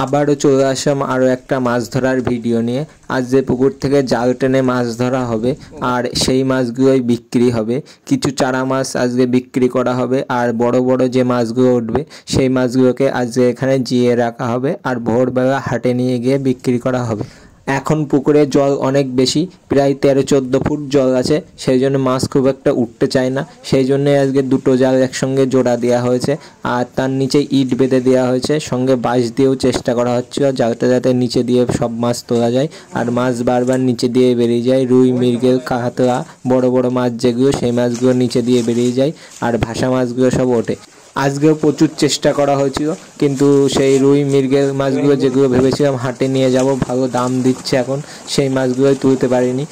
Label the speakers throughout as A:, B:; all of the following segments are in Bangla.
A: আবারও চলে আসলাম আরও একটা মাছ ধরার ভিডিও নিয়ে। আজ যে পুকুর থেকে জাল টেনে মাছ ধরা হবে আর সেই মাছগুলোই বিক্রি হবে। কিছু চারা মাছ আজকে বিক্রি করা হবে আর বড় বড় যে মাছগুলো উঠবে সেই মাছগুলোকে আজকে এখানে জিয়ে রাখা হবে আর ভোরবেলা হাটে নিয়ে গিয়ে বিক্রি করা হবে। এখন পুকুরে জল অনেক বেশি, প্রায় 13-14 ফুট জল আছে, সেই জন্য মাছ খুব একটা উঠতে চায় না। সেই জন্য আজকে দুটো জাল একসঙ্গে জোড়া দেওয়া হয়েছে আর তার নিচে ইট বেঁধে দেওয়া হয়েছে, সঙ্গে বাঁশ দিয়েও চেষ্টা করা হচ্ছিল জালটা যাতে নিচে দিয়ে সব মাছ তোলা যায় আর মাছ বারবার নিচে দিয়ে বেরিয়ে যায়। রুই, মৃগেল, কাতলা, বড় বড় মাছ যেগুলো সেই মাছগুলো নিচে দিয়ে বেরিয়ে যায় আর ভাসা মাছগুলো সব ওঠে। আজকেও প্রচুর চেষ্টা করা হয়েছিল, কিন্তু সেই রুই, মৃগেল মাছগুলো যেগুলো ভেবেছিলাম হাটে নিয়ে যাব, ভালো দাম দিচ্ছে এখন, সেই মাছগুলোই তুলতে পারিনি।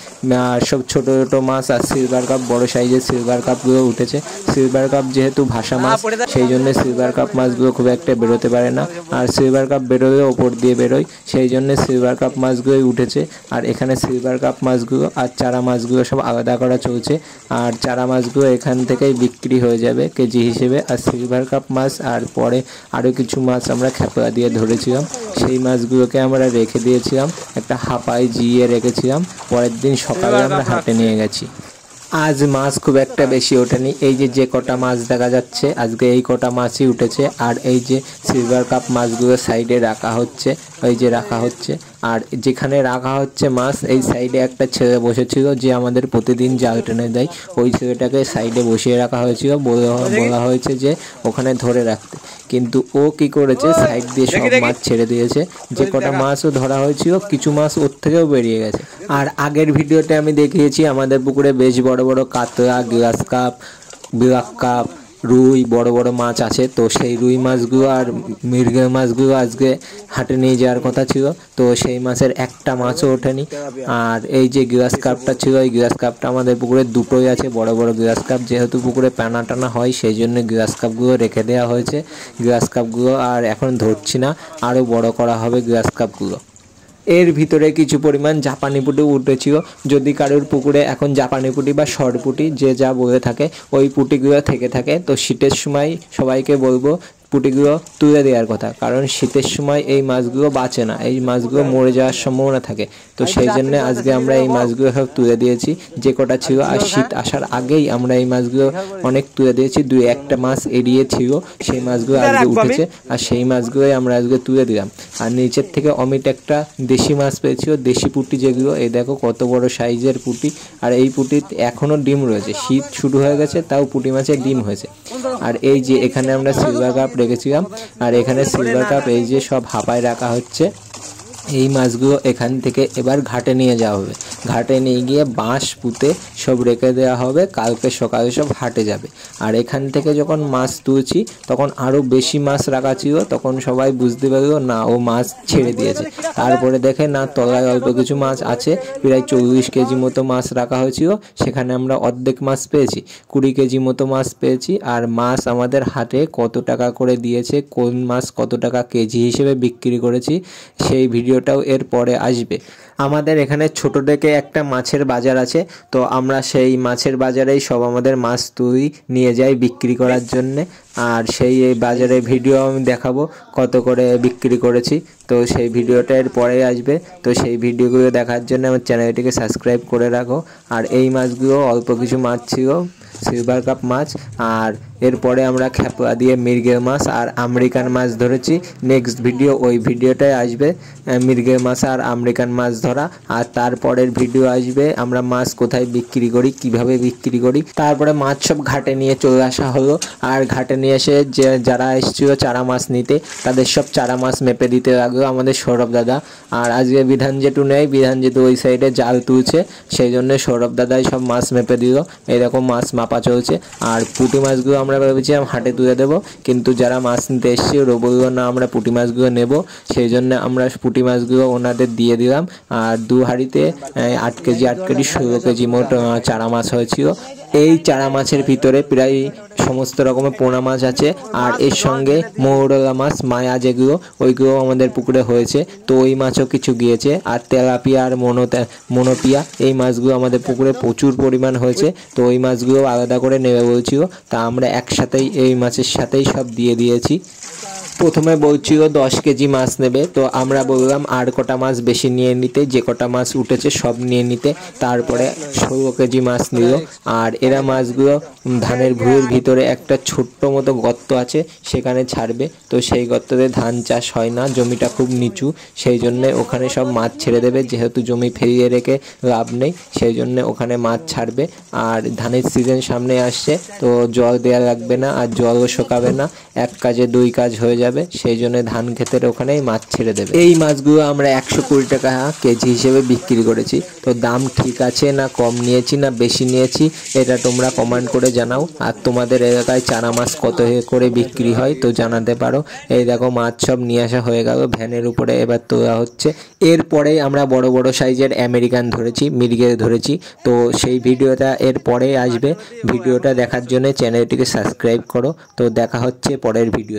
A: আর সব ছোটো ছোটো মাছ আর সিলভার কাপ, বড় সাইজের সিলভার কাপগুলো উঠেছে। সিলভার কাপ যেহেতু ভাসা মাছ সেই জন্য সিলভার কাপ মাছগুলো খুব একটা বেরোতে পারে না, আর সিলভার কাপ বেরোলে ওপর দিয়ে বেরোয়, সেই জন্য সিলভার কাপ মাছগুলোই উঠেছে। আর এখানে সিলভার কাপ মাছগুলো আর চারা মাছগুলো সব আলাদা করা চলছে, আর চারা মাছগুলো এখান থেকেই বিক্রি হয়ে যাবে কেজি হিসেবে। আর সিলভার কাপ মাছ আর পরে আরও কিছু মাছ আমরা খেপা দিয়ে ধরেছিলাম, সেই মাছগুলোকে আমরা রেখে দিয়েছিলাম, একটা হাঁপায় জিয়ে রেখেছিলাম, পরের দিন সকালে আমরা হাটে নিয়ে গেছি। আজ মাছ খুব একটা বেশি ওঠেনি, এই যে কটা মাছ দেখা যাচ্ছে আজকে এই কটা মাছই উঠেছে। আর এই যে সিলভার কাপ মাছগুলো সাইডে রাখা হচ্ছে, ওই যে রাখা হচ্ছে, আর যেখানে রাখা হচ্ছে মাছ এই সাইডে একটা ছেলে বসেছিল যে আমাদের প্রতিদিন জাল টেনে দেয়, ওই ছেলেটাকে সাইডে বসিয়ে রাখা হয়েছিল, বলা হয়েছে যে ওখানে ধরে রাখতে, কিন্তু ও কি করেছে সাইড দিয়ে সব মাছ ছেড়ে দিয়েছে। যে কটা মাছও ধরা হয়েছিল কিছু মাছ ওর থেকেও বেরিয়ে গেছে। আর আগের ভিডিওতে আমি দেখিয়েছি আমাদের পুকুরে বেশ বড় বড় কাতলা, গ্লাস কাপ, ব্ল্যাক কাপ, রুই, বড় বড় মাছ আছে। তো সেই রুই মাছগুলো আর মৃগেল মাছগুলো আজকে হাটে নিয়ে যাওয়ার কথা ছিল, তো সেই মাছের একটা মাছও ওঠেনি। আর এই যে গ্লাস কাপটা ছিল, এই গ্লাস কাপটা আমাদের পুকুরে দুটোই আছে, বড় বড় গ্লাস কাপ, যেহেতু পুকুরে পানা টানা হয় সেই জন্য গ্লাস কাপগুলো রেখে দেওয়া হয়েছে। গ্লাস কাপগুলো আর এখন ধরছি না, আরও বড় করা হবে গ্লাস কাপগুলো। এর ভিতরে কিছু পরিমাণ জাপানি পুঁটি উঠেছিল, যদি কারোর পুকুরে এখন জাপানি পুঁটি বা সরপুঁটি যে যা বলে থাকে ওই পুঁটিগুলো থেকে থাকে, তো শীতের সময় সবাইকে বলবো পুঁটিগুলো তুলে দেওয়ার কথা, কারণ শীতের সময় এই মাছগুলো বাঁচে না, এই মাছগুলো মরে যাওয়ার সম্ভাবনা থাকে। তো সেই জন্য আজকে আমরা এই মাছগুলো সব তুলে দিয়েছি যে কটা ছিল, আর শীত আসার আগেই আমরা এই মাছগুলো অনেক তুলে দিয়েছি। 2-1টা মাছ এড়িয়ে ছিল, সেই মাছগুলো আজকে উঠেছে আর সেই মাছগুলোই আমরা আজকে তুলে দিলাম। আর নিচের থেকে অমিত একটা দেশি মাছ পেয়েছিল, দেশি পুঁটি যেগুলো, এই দেখো কত বড় সাইজের পুঁটি, আর এই পুঁটির এখনও ডিম রয়েছে, শীত শুরু হয়ে গেছে তাও পুঁটি মাছের ডিম হয়েছে। আর এই যে এখানে আমরা সিলভার কাপ রেখেছিলাম, আর এখানে সিলভার কাপ এই যে সব হাঁপায় রাখা হচ্ছে। এই মাছগুলো এখান থেকে এবার ঘাটে নিয়ে যাওয়া হবে, ঘাটে নিয়ে গিয়ে বাঁশ পুঁতে সব রেখে দেওয়া হবে, কালকে সকালে সব হাটে যাবে। আর এখান থেকে যখন মাছ তুলছি তখন আরও বেশি মাছ রাখা ছিল, তখন সবাই বুঝতে পারলো না ও মাছ ছেড়ে দিয়েছে, তারপরে দেখে না তলায় অল্প কিছু মাছ আছে, প্রায় 40 কেজি মতো মাছ রাখা হয়েছিল, সেখানে আমরা অর্ধেক মাছ পেয়েছি, 20 কেজি মতো মাছ পেয়েছি। আর মাছ আমাদের হাটে কত টাকা করে দিয়েছে, কোন মাছ কত টাকা কেজি হিসেবে বিক্রি করেছি সেই ভিডিওটাও এর পরে আসবে। আমাদের এখানে ছোট থেকে একটা মাছের বাজার আছে, তো আমরা সেই মাছের বাজারেই সব আমাদের মাছ তুলি নিয়ে যাই বিক্রি করার জন্যে। আর সেই বাজারে ভিডিও আমি দেখাবো কত করে বিক্রি করেছি, তো সেই ভিডিওটা এর পরে আসবে। তো সেই ভিডিওগুলো দেখার জন্য আমার চ্যানেলটিকে সাবস্ক্রাইব করে রাখো। আর এই মাছগুলো অল্প কিছু মাছ ছিল, সিলভার কাপ মাছ, আর এরপরে আমরা খেপা দিয়ে মৃগেল মাছ আর আমেরিকান মাছ ধরেছি। নেক্সট ভিডিও ওই ভিডিওটাই আসবে, মৃগেল মাছ আর আমেরিকান মাছ ধরা। আর তারপরের ভিডিও আসবে আমরা মাছ কোথায় বিক্রি করি, কিভাবে বিক্রি করি। তারপরে মাছ সব ঘাটে নিয়ে চলে আসা হলো, আর ঘাটে নিয়ে এসে যারা এসেছিল চারা মাছ নিতে তাদের সব চারা মাছ মেপে দিতে লাগলো আমাদের সৌরভ দাদা। আর আজকে বিধান জেঠু নেই, বিধান জেঠু ওই সাইডে জাল তুলছে, সেই জন্য সৌরভ দাদাই সব মাছ মেপে দিল। এরকম মাছ মাপা চলছে। আর পুঁটি মাছগুলো আমরা ভেবেছিলাম হাটে তুলে দেবো, কিন্তু যারা মাছ নিতে এসেছে ওরা বললো না আমরা পুঁটি মাছগুলো নেব, সেই জন্য আমরা পুঁটি মাছগুলো ওনাদের দিয়ে দিলাম। আর 2 হাঁড়িতে 8 কেজি 16 কেজি মোট চারা মাছ হয়েছিল। এই চারা মাছের ভিতরে প্রায় সমস্ত রকমের পোনা মাছ আছে, আর এর সঙ্গে মৌরলা মাছ মায়া যেগুলো ওইগুলো আমাদের পুকুরে হয়েছে, তো ওই মাছও কিছু গিয়েছে। আর তেলাপিয়া আর মনোপিয়া এই মাছগুলো আমাদের পুকুরে প্রচুর পরিমাণ হয়েছে, তো ওই মাছগুলো আলাদা করে নেবে বলছিল, তা আমরা একসাথেই এই মাছের সাথেই সব দিয়ে দিয়েছি। প্রথমে বলছিল 10 কেজি মাছ নেবে, তো আমরা বললাম আর কটা মাছ বেশি নিয়ে নিতে, যে কটা মাছ উঠেছে সব নিয়ে নিতে। তারপরে 16 কেজি মাছ নিল। আর এরা মাছগুলো ধানের ভুঁইয়ের ভিতরে একটা ছোট্ট মতো গর্ত আছে, সেখানে ছাড়বে। তো সেই গর্ততে ধান চাষ হয় না, জমিটা খুব নিচু, সেই জন্যে ওখানে সব মাছ ছেড়ে দেবে। যেহেতু জমি ফেরিয়ে রেখে লাভ নেই, সেই জন্যে ওখানে মাছ ছাড়বে। আর ধানের সিজন সামনে আসছে, তো জল দেওয়া লাগবে না আর জলও শোকাবে না, এক কাজে 2 কাজ হয়ে যাবে, সেই জন্য ধান ক্ষেতের ওখানেই মাছ ছেড়ে দেবে। এই মাছগুলো আমরা 120 টাকা কেজি হিসেবে বিক্রি করেছি। তো দাম ঠিক আছে না কম নিয়েছি না বেশি নিয়েছি, এটা তোমরা কমেন্ট করে জানাও। আর তোমাদের এলাকায় চারা মাছ কত করে বিক্রি হয় তো জানাতে পারো। এই দেখো মাছ সব নিয়ে আসা হয়ে গেল, ভ্যানের উপরে এবার তোলা হচ্ছে। এরপরে আমরা বড় বড় সাইজের আমেরিকান ধরেছি, মৃগেল ধরেছি, তো সেই ভিডিওটা এর পরে আসবে। ভিডিওটা দেখার জন্য চ্যানেলটিকে সাবস্ক্রাইব করো। তো দেখা হচ্ছে পরের ভিডিও।